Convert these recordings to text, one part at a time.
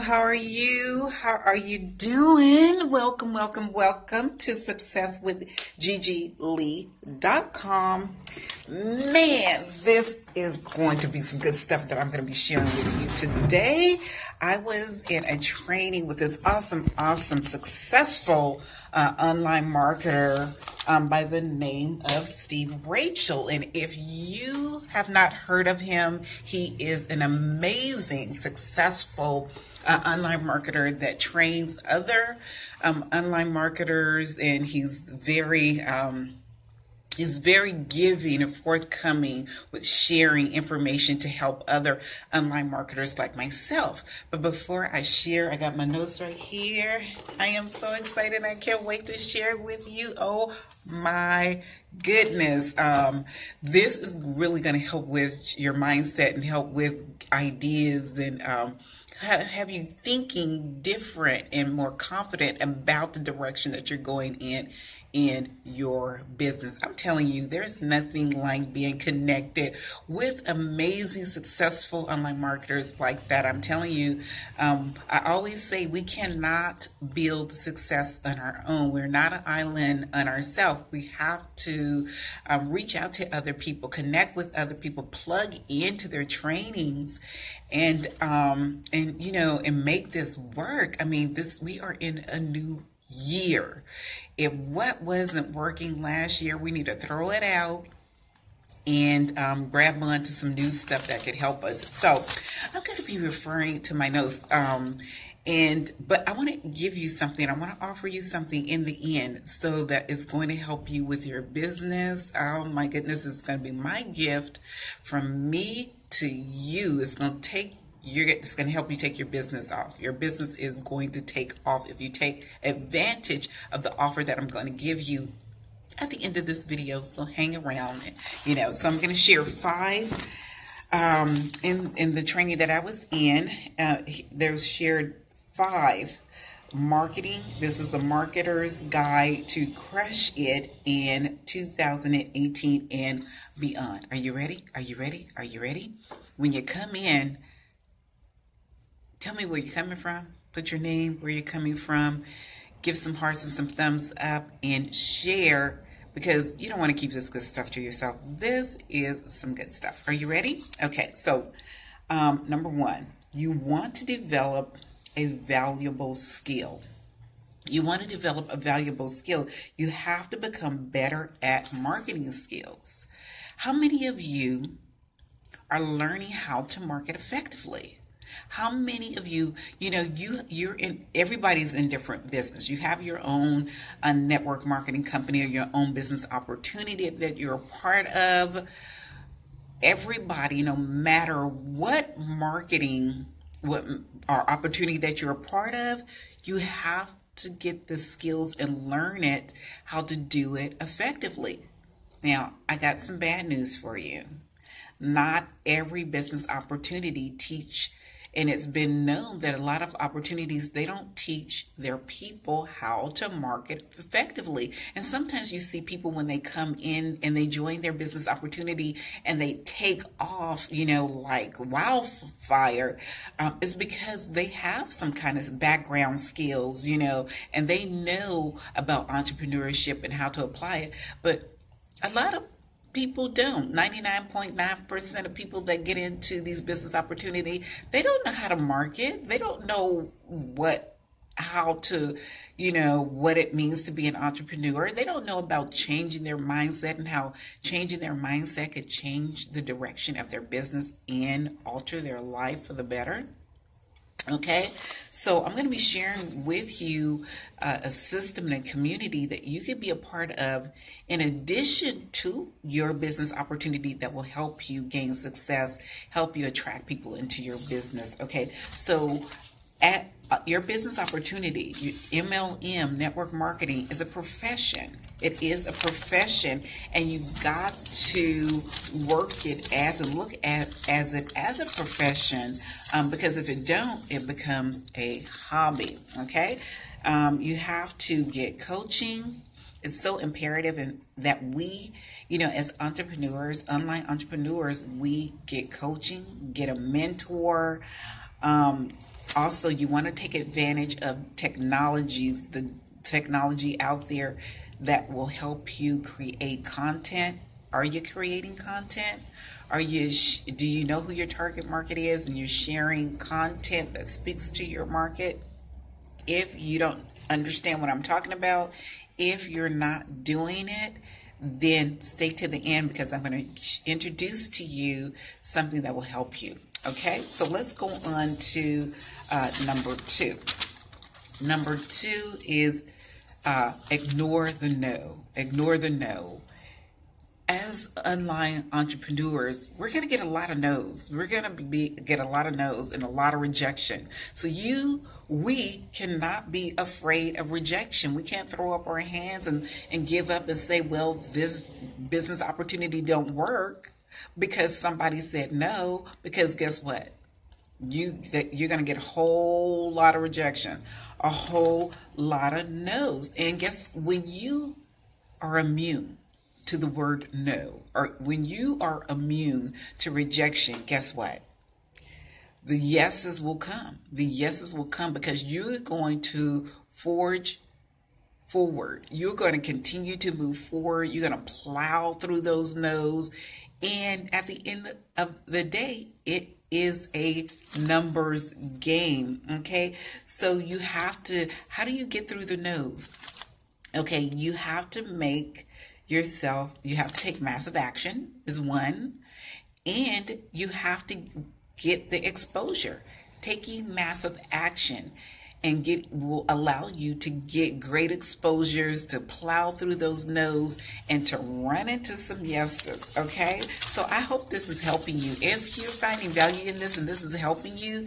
How are you? How are you doing? Welcome to Success with GigiLee.com. Man, this is going to be some good stuff that I'm going to be sharing with you today. I was in a training with this awesome, successful online marketer by the name of Steve Rachel. And if you have not heard of him, he is an amazing, successful online marketer that trains other online marketers, and he's very giving and forthcoming with sharing information to help other online marketers like myself. But before I share, I got my notes right here. I am so excited. I can't wait to share with you. Oh my goodness. This is really going to help with your mindset and help with ideas and have you thinking different and more confident about the direction that you're going in your business. I'm telling you, there's nothing like being connected with amazing, successful online marketers like that. I'm telling you, I always say we cannot build success on our own. We're not an island on ourselves. We have to reach out to other people, connect with other people, plug into their trainings, and make this work. I mean, we are in a new year. If what wasn't working last year, we need to throw it out and grab onto some new stuff that could help us. So I'm going to be referring to my notes, but I want to give you something. I want to offer you something in the end so that it's going to help you with your business. Oh my goodness, it's going to be my gift from me to you. It's going to help you take your business off. Your business is going to take off if you take advantage of the offer that I'm going to give you at the end of this video. So hang around, So I'm going to share 5 in the training that I was in. There's shared 5 marketing. This is the marketer's guide to crush it in 2018 and beyond. Are you ready? Are you ready? Are you ready? When you come in, tell me where you're coming from. Put your name, where you're coming from. Give some hearts and some thumbs up and share, because you don't want to keep this good stuff to yourself. This is some good stuff. Are you ready? Okay, so number 1, you want to develop a valuable skill. You want to develop a valuable skill. You have to become better at marketing skills. How many of you are learning how to market effectively? How many of you, everybody's in different business. You have your own network marketing company or your own business opportunity that you're a part of. Everybody, no matter what marketing, what opportunity that you're a part of, you have to get the skills and learn it, how to do it effectively. Now, I got some bad news for you. Not every business opportunity and it's been known that a lot of opportunities, they don't teach their people how to market effectively. And sometimes you see people when they come in and they join their business opportunity and they take off, like wildfire. It's because they have some kind of background skills, and they know about entrepreneurship and how to apply it. But a lot of people don't. 99.9% of people that get into these business opportunity, they don't know how to market. They don't know what it means to be an entrepreneur. They don't know about changing their mindset and how changing their mindset could change the direction of their business and alter their life for the better. Okay, so I'm going to be sharing with you a system and a community that you could be a part of in addition to your business opportunity that will help you gain success, help you attract people into your business. Okay, so at your business opportunity, MLM, network marketing, is a profession. It is a profession, and you've got to work it as and look at it as a profession, because if it don't, it becomes a hobby. Okay, you have to get coaching. It's so imperative that we, as entrepreneurs, online entrepreneurs, we get coaching, get a mentor. Also, you want to take advantage of the technology out there that will help you create content. Are you creating content? Do you know who your target market is and you're sharing content that speaks to your market? If you don't understand what I'm talking about, if you're not doing it, then stay to the end because I'm going to introduce to you something that will help you. Okay, so let's go on to number two. Number two is ignore the no. Ignore the no. As online entrepreneurs, we're going to get a lot of no's. We're going to get a lot of no's and a lot of rejection. So we cannot be afraid of rejection. We can't throw up our hands and give up and say, well, this business opportunity don't work because somebody said no, because guess what? You're going to get a whole lot of rejection, a whole lot of no's. And guess when you are immune to the word no, or when you are immune to rejection, guess what? The yeses will come. The yeses will come because you're going to forge forward. You're going to continue to move forward. You're going to plow through those no's. And at the end of the day, it is a numbers game. Okay. So how do you get through the no's? Okay. You have to take massive action is one, and you have to get the exposure. Taking massive action will allow you to get great exposures, to plow through those no's, and to run into some yeses. Okay, so I hope this is helping you. If you're finding value in this and this is helping you,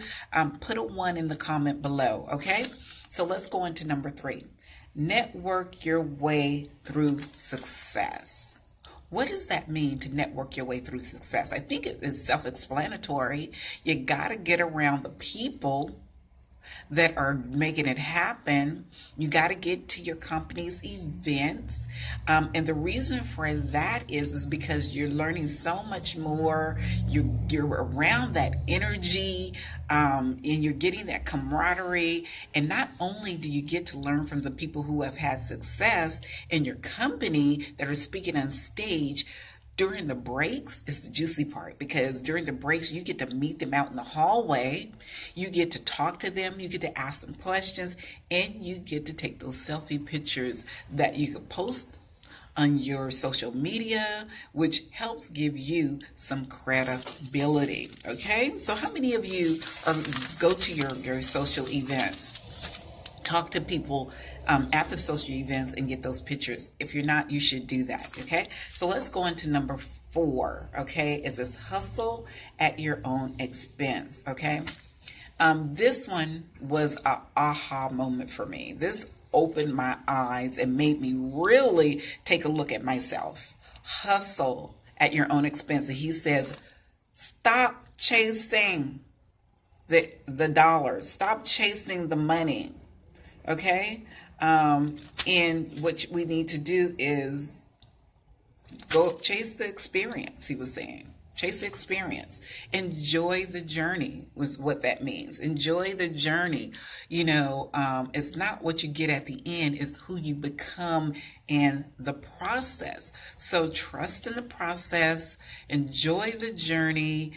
put a 1 in the comment below. Okay, so let's go into number 3. Network your way through success. What does that mean, to network your way through success? I think it is self-explanatory. You got to get around the people that are making it happen. You got to get to your company's events. And the reason for that is because you're learning so much more. You're around that energy, and you're getting that camaraderie. And not only do you get to learn from the people who have had success in your company that are speaking on stage, during the breaks is the juicy part, because during the breaks, you get to meet them out in the hallway. You get to talk to them. You get to ask them questions, and you get to take those selfie pictures that you can post on your social media, which helps give you some credibility. Okay. So how many of you go to your social events? Talk to people at the social events and get those pictures. If you're not, you should do that. Okay, so let's go into number 4. Okay, is this hustle at your own expense. Okay, this one was an aha moment for me. This opened my eyes and made me really take a look at myself. Hustle at your own expense. And he says, stop chasing the dollars. Stop chasing the money. Okay, and what we need to do is go chase the experience. He was saying, chase the experience. Enjoy the journey was what that means. Enjoy the journey. You know, it's not what you get at the end, it's who you become in the process. So trust in the process, enjoy the journey,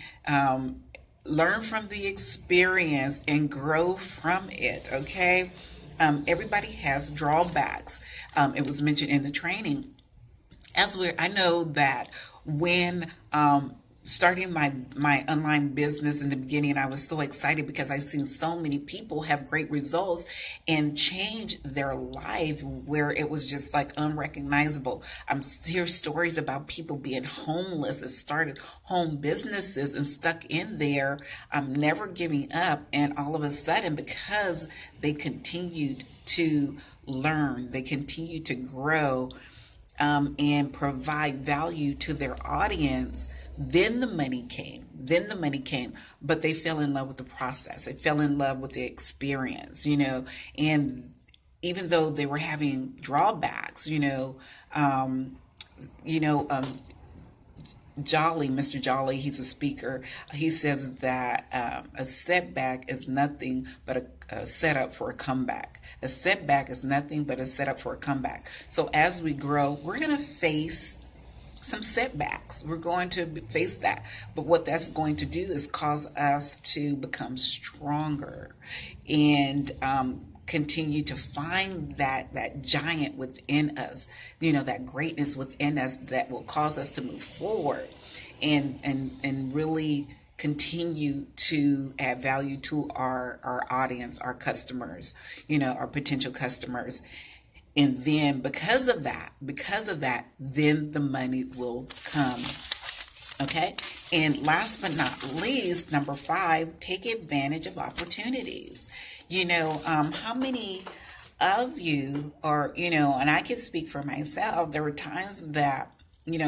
learn from the experience and grow from it. Okay. Everybody has drawbacks. It was mentioned in the training. I know that when starting my online business in the beginning, I was so excited because I've seen so many people have great results and change their life where it was just like unrecognizable. I'm hear stories about people being homeless and started home businesses and stuck in there, never giving up. And all of a sudden, because they continued to learn, they continued to grow, and provide value to their audience, then the money came. But they fell in love with the process. They fell in love with the experience, you know, and even though they were having drawbacks, Jolly, Mr. Jolly, he's a speaker. He says that a setback is nothing but a setup for a comeback. A setback is nothing but a setup for a comeback. So as we grow, we're going to face some setbacks. We're going to face that. But what that's going to do is cause us to become stronger and continue to find that giant within us, that greatness within us that will cause us to move forward and really continue to add value to our audience, our customers, our potential customers. And then because of that, then the money will come. Okay. And last but not least, number 5, take advantage of opportunities. How many of you are, and I can speak for myself, there were times that,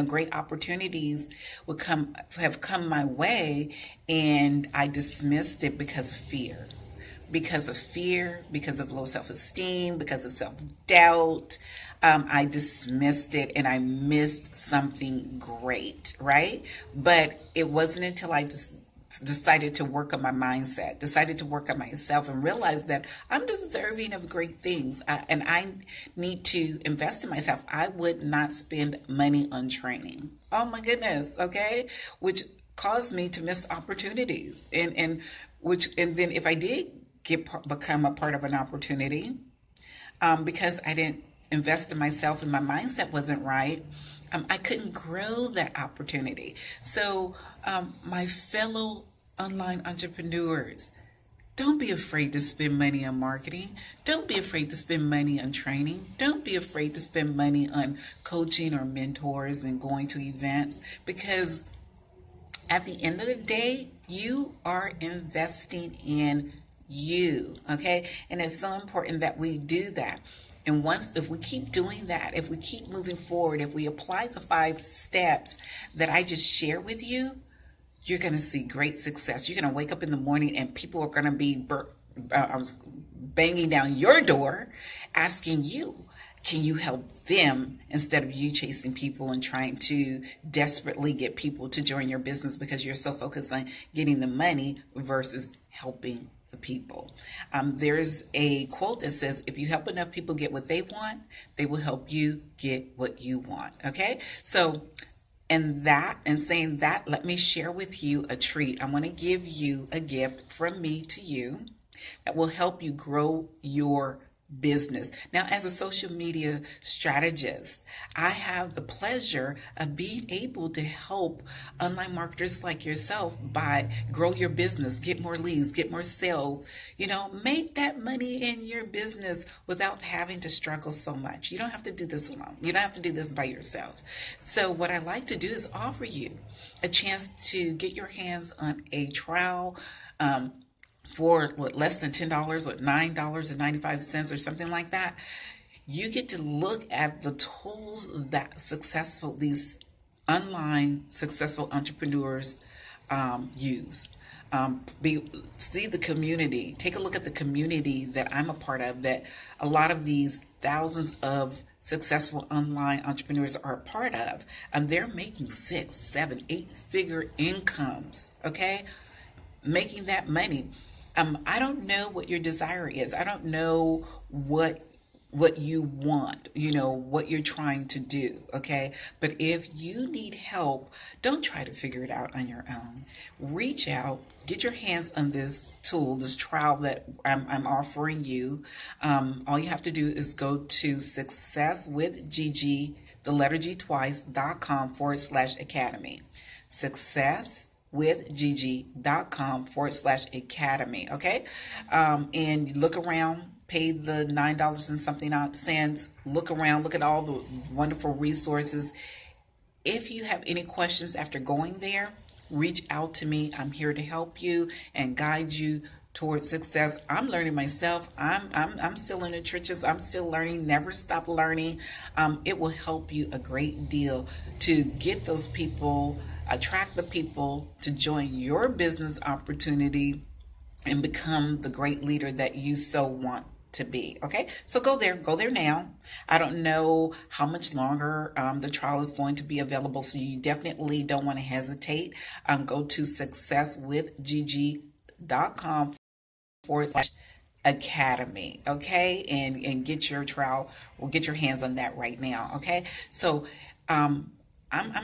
great opportunities have come my way, and I dismissed it because of fear. Because of low self-esteem, because of self-doubt. I dismissed it and I missed something great, right? But it wasn't until I just decided to work on my mindset, decided to work on myself, and realized that I'm deserving of great things, and I need to invest in myself. I would not spend money on training. Oh my goodness, okay? Which caused me to miss opportunities, and then if I did become a part of an opportunity, because I didn't invest in myself and my mindset wasn't right, I couldn't grow that opportunity. So my fellow online entrepreneurs, don't be afraid to spend money on marketing. Don't be afraid to spend money on training. Don't be afraid to spend money on coaching or mentors and going to events, because at the end of the day, you are investing in you, okay? And it's so important that we do that. And if we keep doing that, if we keep moving forward, if we apply the 5 steps that I just shared with you, you're going to see great success. You're going to wake up in the morning and people are going to be banging down your door asking you, can you help them, instead of you chasing people and trying to desperately get people to join your business because you're so focused on getting the money versus helping the people. There's a quote that says, if you help enough people get what they want, they will help you get what you want. Okay? So, and saying that, let me share with you a treat. I want to give you a gift from me to you that will help you grow your business. Now, as a social media strategist, I have the pleasure of being able to help online marketers like yourself by grow your business, get more leads, get more sales, make that money in your business without having to struggle so much. You don't have to do this alone. You don't have to do this by yourself. So what I like to do is offer you a chance to get your hands on a trial, for less than $10, $9.95 or something like that. You get to look at the tools that these online successful entrepreneurs use. See the community. Take a look at the community that I'm a part of, that a lot of these thousands of successful online entrepreneurs are a part of. And they're making 6, 7, 8-figure incomes, okay? Making that money. I don't know what your desire is. I don't know what you want, what you're trying to do, okay? But if you need help, don't try to figure it out on your own. Reach out, get your hands on this tool, this trial that I'm offering you. All you have to do is go to successwithgg, the letter G twice.com/academy. successwithgg.com/academy. Okay. And look around, pay the $9 and something odd cents. Look around, look at all the wonderful resources. If you have any questions after going there, reach out to me. I'm here to help you and guide you towards success. I'm learning myself. I'm still in the trenches. I'm still learning. Never stop learning. It will help you a great deal to get those people, attract the people to join your business opportunity and become the great leader that you so want to be. Okay, so go there now. I don't know how much longer the trial is going to be available, so you definitely don't want to hesitate. Go to successwithgg.com/academy, okay, and get your trial or get your hands on that right now. Okay, so I'm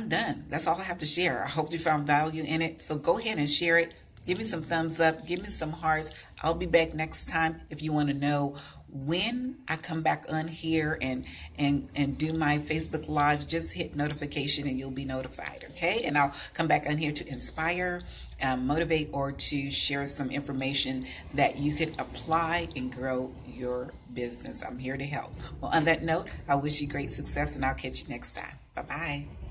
done. That's all I have to share. I hope you found value in it. So go ahead and share it. Give me some thumbs up. Give me some hearts. I'll be back next time. If you want to know when I come back on here and do my Facebook Live, just hit notification and you'll be notified, okay? And I'll come back on here to inspire, motivate, or to share some information that you could apply and grow your business. I'm here to help. Well, on that note, I wish you great success, and I'll catch you next time. Bye-bye.